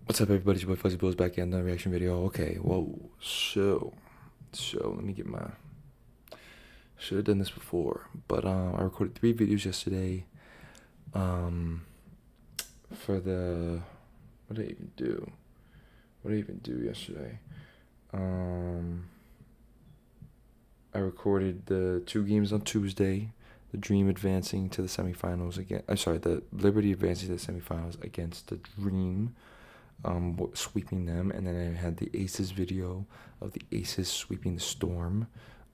What's up, everybody? It's your boy Fuzzy Bill's back in another reaction video. Okay, whoa, so let me get my. Should have done this before, but I recorded 3 videos yesterday. For the what did I even do? What did I even do yesterday? I recorded the 2 games on Tuesday. The Dream advancing to the semifinals again. I'm sorry, the Liberty advancing to the semifinals against the Dream. Sweeping them, and then I had the Aces video of the Aces sweeping the Storm.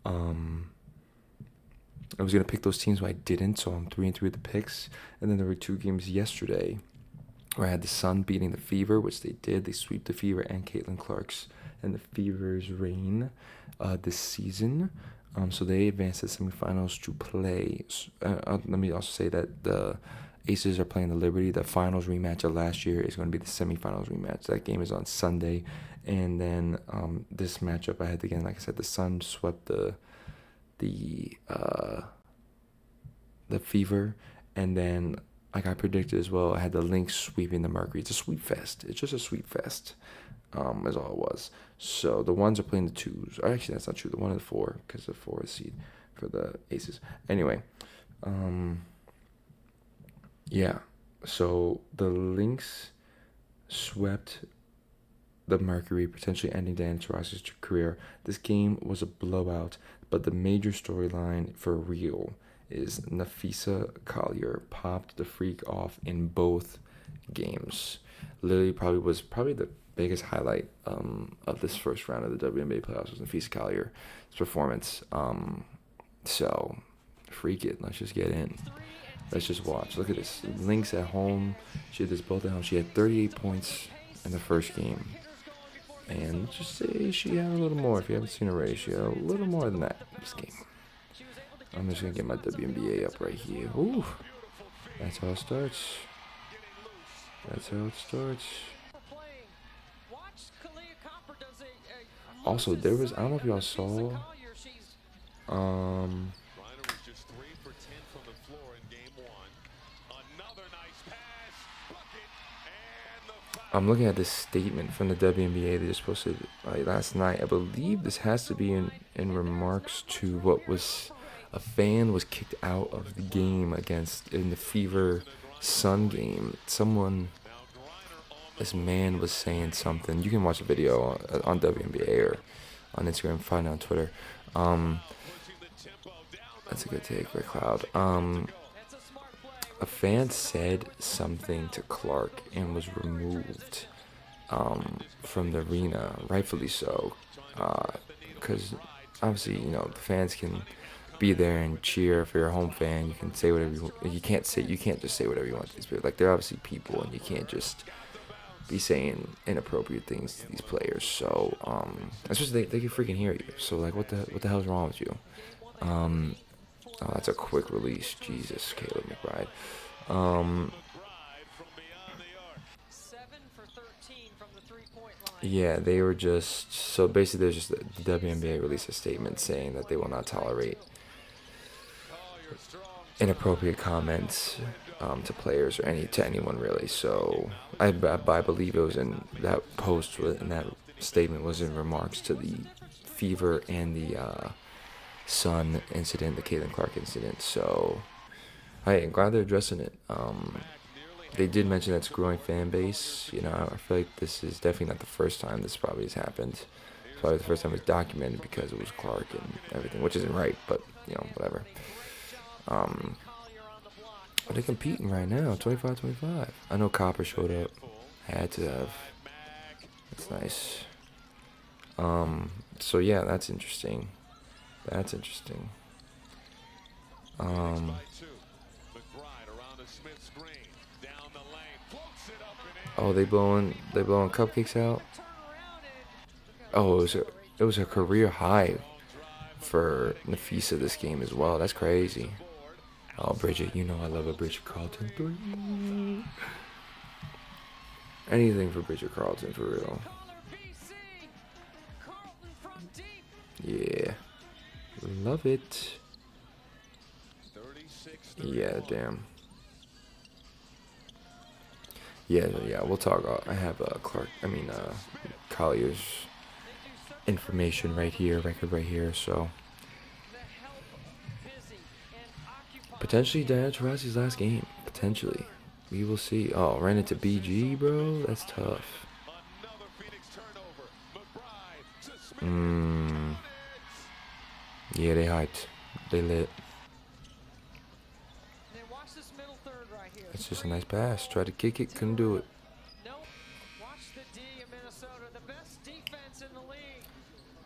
I was gonna pick those teams, but I didn't, so I'm 3-3 with the picks. And then there were 2 games yesterday where I had the Sun beating the Fever, which they did. They sweep the Fever and Caitlin Clark's and the Fever's reign this season. So they advanced to the semifinals to play. Let me also say that the Aces are playing the Liberty. The finals rematch of last year is going to be the semifinals rematch. That game is on Sunday. And then this matchup I had again, like I said, the Sun swept the Fever. And then, like I predicted as well, I had the Lynx sweeping the Mercury. It's a sweep fest. It's just a sweep fest, is all it was. So the ones are playing the 2s. Or actually, that's not true. The 1 and the 4, because the 4 is seed for the Aces. Anyway, yeah, so the Lynx swept the Mercury, potentially ending Dan Tauras's career. This game was a blowout, but the major storyline for real is Nafisa Collier popped the freak off in both games. Literally was the biggest highlight of this first round of the WNBA playoffs was Nafisa Collier's performance. So freak it. Let's just get in. Let's just watch. Look at this. Lynx at home. She had this both at home. She had 38 points in the first game. And let's just say she had a little more. If you haven't seen her already, she had a little more than that in this game. I'm just going to get my WNBA up right here. Ooh. That's how it starts. That's how it starts. Also, there was, I don't know if y'all saw, I'm looking at this statement from the WNBA they just posted last night. I believe this has to be in remarks to what was a fan was kicked out of the game in the Fever Sun game. This man was saying something. You can watch the video on WNBA or on Instagram, find it on Twitter. That's a good take, Red Cloud. A fan said something to Clark and was removed from the arena, rightfully so, because obviously, the fans can be there and cheer. If you're a home fan, you can say whatever you can't just say whatever you want to these people. Like, they're obviously people, and you can't just be saying inappropriate things to these players. So that's just they can freaking hear you. So, like, what the hell's wrong with you? Oh, that's a quick release. Jesus, Caleb McBride. Yeah, they were just, so basically there's just the WNBA released a statement saying that they will not tolerate inappropriate comments to players or to anyone really. So I believe it was in that post, and that statement was in remarks to the Fever and the Sun incident, the Caitlin Clark incident. So I'm glad they're addressing it. They did mention that it's a growing fan base. I feel like this is definitely not the first time this probably has happened. It's probably the first time it's documented because it was Clark and everything, which isn't right, but whatever. They're competing right now, 25-25. I know Copper showed up. Had to have. That's nice. So yeah, that's interesting. That's interesting. Oh, they blowing cupcakes out. Oh, it was a career high for Nafisa this game as well. That's crazy. Oh, Bridget, I love a Bridget Carlton 3. Anything for Bridget Carlton, for real. Yeah. Love it. Yeah, damn. Yeah. We'll talk. I have Collier's information right here, record right here. So potentially Diana Taurasi's last game. Potentially, we will see. Oh, ran into BG, bro. That's tough. Yeah, they hyped. They lit. It's just a nice pass. Tried to kick it, couldn't do it.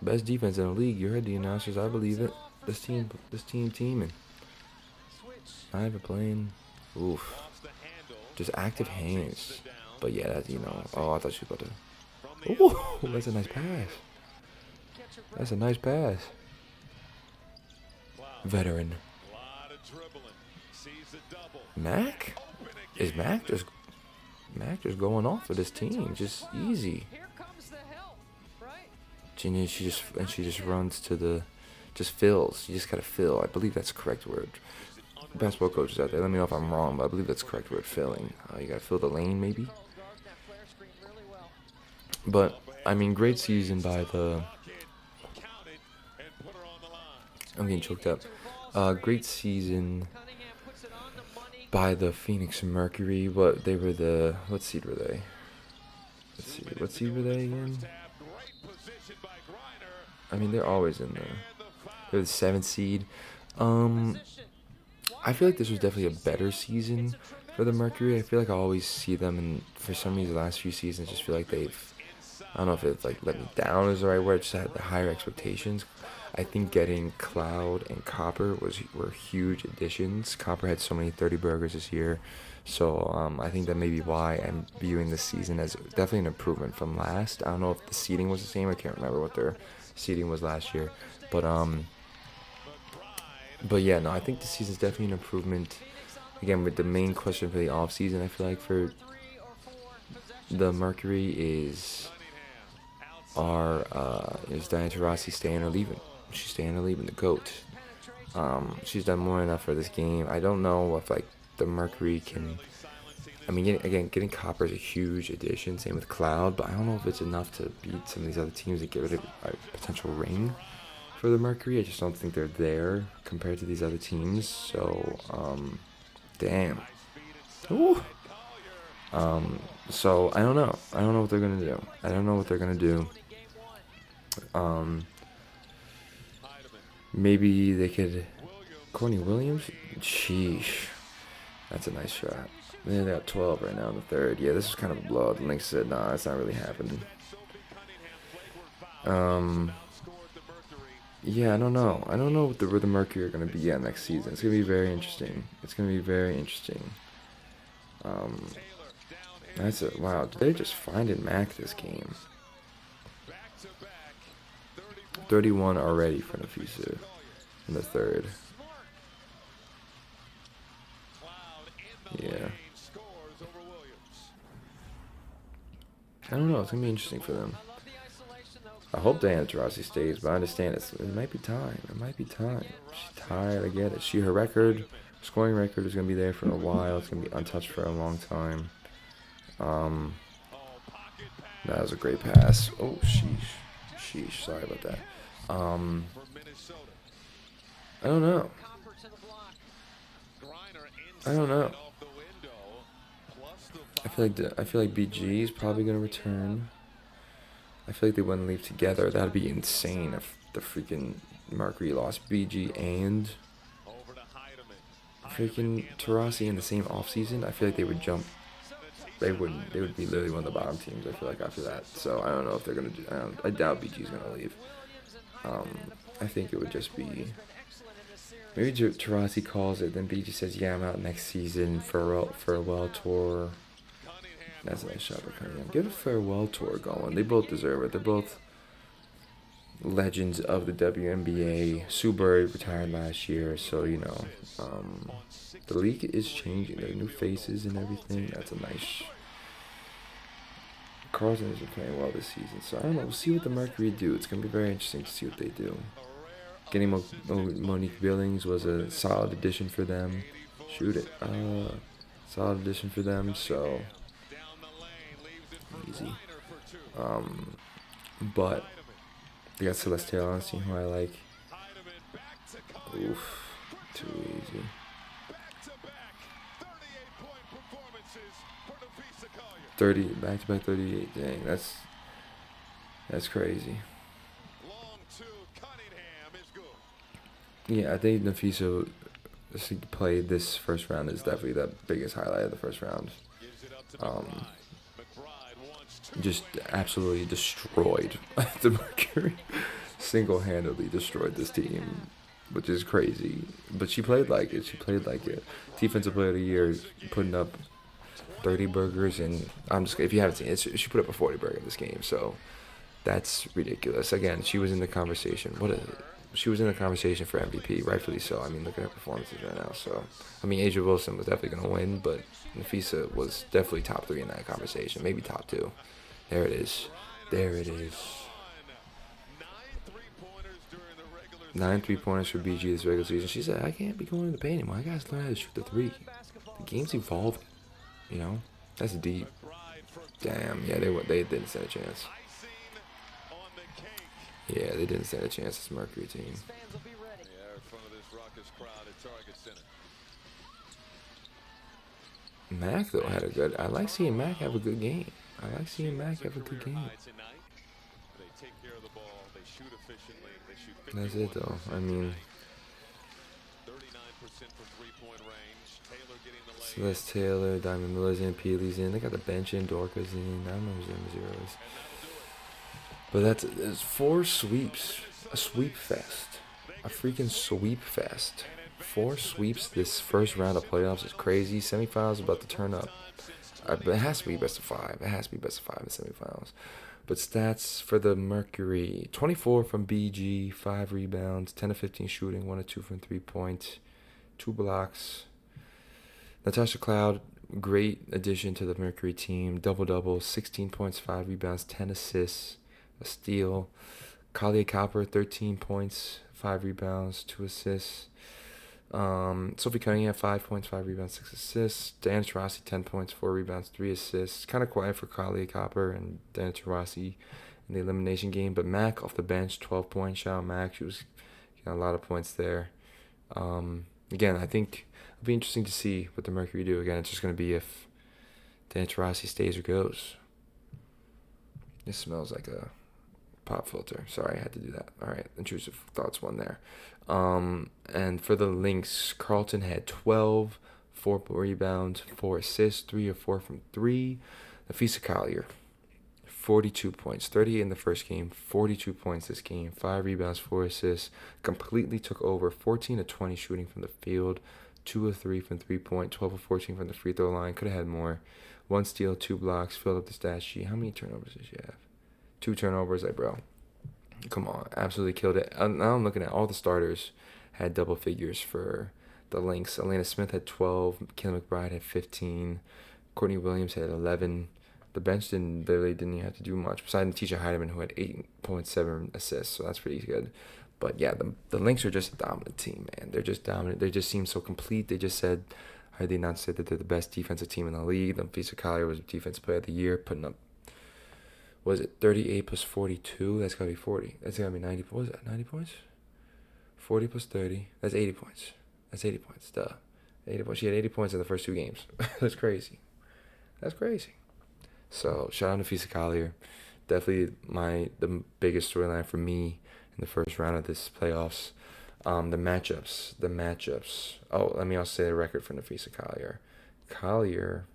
Best defense in the league. You heard the announcers. I believe it. This team teaming. Not even playing. Oof. Just active hands. But yeah, that, you know. Oh, I thought she was about to. Ooh, that's a nice pass. That's a nice pass. Veteran. Mac? Is Mac just going off for this team? Just easy. She just runs to the, just fills. You just gotta fill. I believe that's the correct word. Basketball coaches out there, let me know if I'm wrong, but I believe that's the correct word, filling. You gotta fill the lane, maybe. But I mean, great season by the. I'm getting choked up. Great season by the Phoenix Mercury. What they were the, what seed were they? Let's see, what seed were they again? I mean, they're always in there. They're the 7th seed. I feel like this was definitely a better season for the Mercury. I feel like I always see them, and for some reason, the last few seasons, just feel like they've, I don't know if it's like let me down is the right word. Just had the higher expectations. I think getting Cloud and Copper were huge additions. Copper had so many 30 burgers this year, so I think that may be why I'm viewing this season as definitely an improvement from last. I don't know if the seeding was the same. I can't remember what their seeding was last year, but yeah, no, I think this season's definitely an improvement. Again, with the main question for the off season, I feel like for the Mercury is Diana Taurasi staying or leaving? She's staying or leaving, the GOAT. She's done more enough for this game. I don't know if like the Mercury can. I mean, getting Copper is a huge addition. Same with Cloud, but I don't know if it's enough to beat some of these other teams and get rid of a potential ring for the Mercury. I just don't think they're there compared to these other teams. So, damn. Ooh. So I don't know. I don't know what they're gonna do. Maybe they could. Courtney Williams? Sheesh. That's a nice shot. They're at 12 right now in the third. Yeah, this is kind of a blowout. The Lynx said, nah, it's not really happening. Yeah, I don't know. I don't know what where the Mercury are going to be at next season. It's going to be very interesting. That's it. Wow, did they just find it Mac this game? 31 already for Nafisa in the third. Yeah. I don't know. It's going to be interesting for them. I hope Diana Taurasi stays, but I understand it might be time. She's tired. I get it. Her scoring record is going to be there for a while. It's going to be untouched for a long time. That was a great pass. Oh, sheesh. Sorry about that. I don't know. I feel like BG is probably gonna return. I feel like they wouldn't leave together. That'd be insane if the freaking Mercury lost BG and freaking Taurasi in the same offseason. I feel like they would jump. They wouldn't. They would be literally one of the bottom teams. I feel like after that. So I don't know if they're gonna do. I doubt BG's gonna leave. I think it would just be. Maybe Taurasi calls it, then BG says, "Yeah, I'm out next season for a farewell tour." That's a nice shot by Cunningham. Get a farewell tour going. They both deserve it. They're both legends of the WNBA. Sue Bird retired last year, so you know, the league is changing. There are new faces and everything. That's a nice. Carlson has been playing well this season, so I don't know. We'll see what the Mercury do. It's gonna be very interesting to see what they do. Getting Monique Billings was a solid addition for them. Solid addition for them. So crazy. But they got Celeste Taylor on the team, who I like. Oof, too easy. 30 back-to-back 38. Dang, that's crazy. Yeah, I think Nafisa played this first round is definitely the biggest highlight of the first round. Just absolutely destroyed the Mercury. Single-handedly destroyed this team, which is crazy. But she played like it. Defensive player of the year, putting up 30 burgers, and if you haven't seen it, she put up a 40 burger in this game. So that's ridiculous. Again, she was in the conversation. She was in the conversation for MVP, rightfully so. I mean, look at her performances right now. So, I mean, Asia Wilson was definitely going to win, but Nafisa was definitely top 3 in that conversation, maybe top 2. There it is. 9 3-pointers for BG this regular season. She said, I can't be going to the paint anymore. I got to learn how to shoot the 3. The game's evolving, you know? That's deep. Damn, yeah, they didn't stand a chance. Yeah, they didn't stand a chance, this Mercury team. Mac, though, had a good... I like seeing Mac have a good game. That's it, though. I mean... Celeste Taylor, Diamond Miller's in, Peely's in. They got the bench in, Dorca's in. I don't know who's in zeros. But it's 4 sweeps. A sweep fest. A freaking sweep fest. 4 sweeps this first round of playoffs is crazy. Semifinals about to turn up. But it has to be best of 5. It has to be best of 5 in semifinals. But stats for the Mercury: 24 from BG, 5 rebounds, 10 of 15 shooting, 1 of 2 from 3-point, 2 blocks. Natasha Cloud, great addition to the Mercury team. Double-double, 16 points, 5 rebounds, 10 assists, a steal. Collier Copper, 13 points, 5 rebounds, 2 assists. Sophie Cunningham, 5 points, 5 rebounds, 6 assists. Diana Taurasi, 10 points, 4 rebounds, 3 assists. Kind of quiet for Collier Copper and Diana Taurasi in the elimination game. But Mac off the bench, 12 points. Shout out Mac. She was getting a lot of points there. Again, I think it'll be interesting to see what the Mercury do. Again, it's just going to be if Diana Taurasi stays or goes. This smells like a pop filter. Sorry, I had to do that. All right, intrusive thoughts one there. And for the Lynx, Carlton had 12, 4 rebounds, 4 assists, 3 of 4 from 3. Nafisa Collier, 42 points, 38 in the first game, 42 points this game, 5 rebounds, 4 assists, completely took over, 14 of 20 shooting from the field, 2 of 3 from 3-point, 12 of 14 from the free throw line, could have had more. 1 steal, 2 blocks, filled up the stat sheet. How many turnovers did she have? 2 turnovers, bro. Come on, absolutely killed it. Now I'm looking at all the starters had double figures for the Lynx. Elena Smith had 12, Kayla McBride had 15, Courtney Williams had 11. The bench didn't even have to do much, besides Tisha Heidemann, who had 8.7 assists, so that's pretty good. But yeah, the Lynx are just a dominant team, man. They're just dominant. They just seem so complete. They just said, I heard they announced that they're the best defensive team in the league. Nafisa Collier was Defensive Player of the Year, putting up, was it 38 plus 42? That's got to be 40. That's got to be 90. What was that, 90 points? 40 plus 30. That's 80 points. Duh. 80 points. She had 80 points in the first 2 games. That's crazy. So, shout out to Nafisa Collier. Definitely the biggest storyline for me in the first round of this playoffs. The matchups. Oh, let me also say the record for Nafisa Collier.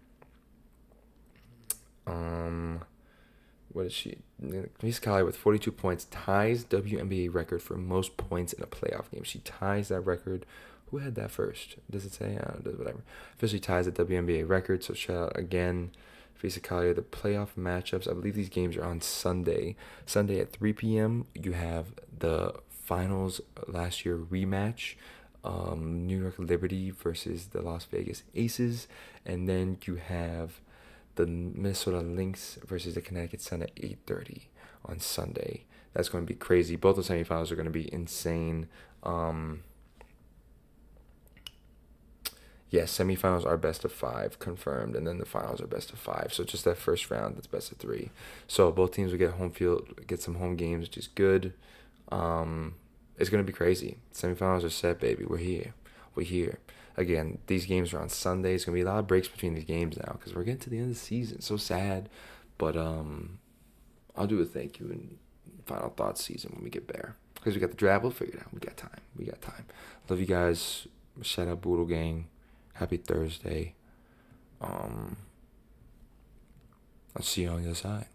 What is she? Nafisa Collier with 42 points ties WNBA record for most points in a playoff game. She ties that record. Who had that first? Does it say? Whatever. Officially ties the WNBA record. So shout out again, Nafisa Collier. The playoff matchups. I believe these games are on Sunday. Sunday at 3 p.m. You have the finals last year rematch. New York Liberty versus the Las Vegas Aces, and then you have the Minnesota Lynx versus the Connecticut Sun at 8:30 on Sunday. That's going to be crazy. Both the semifinals are going to be insane. Yes, semifinals are best of 5 confirmed, and then the finals are best of 5. So just that first round, that's best of 3. So both teams will get home field, get some home games, which is good. Um, it's gonna be crazy. Semifinals are set, baby. We're here. We're here. Again, these games are on Sunday. It's gonna be a lot of breaks between these games now because we're getting to the end of the season. So sad, but I'll do a thank you and final thoughts season when we get there because we got the draft. We'll figure it out. We got time. We got time. Love you guys. Shout out Boodle Gang. Happy Thursday. I'll see you on the other side.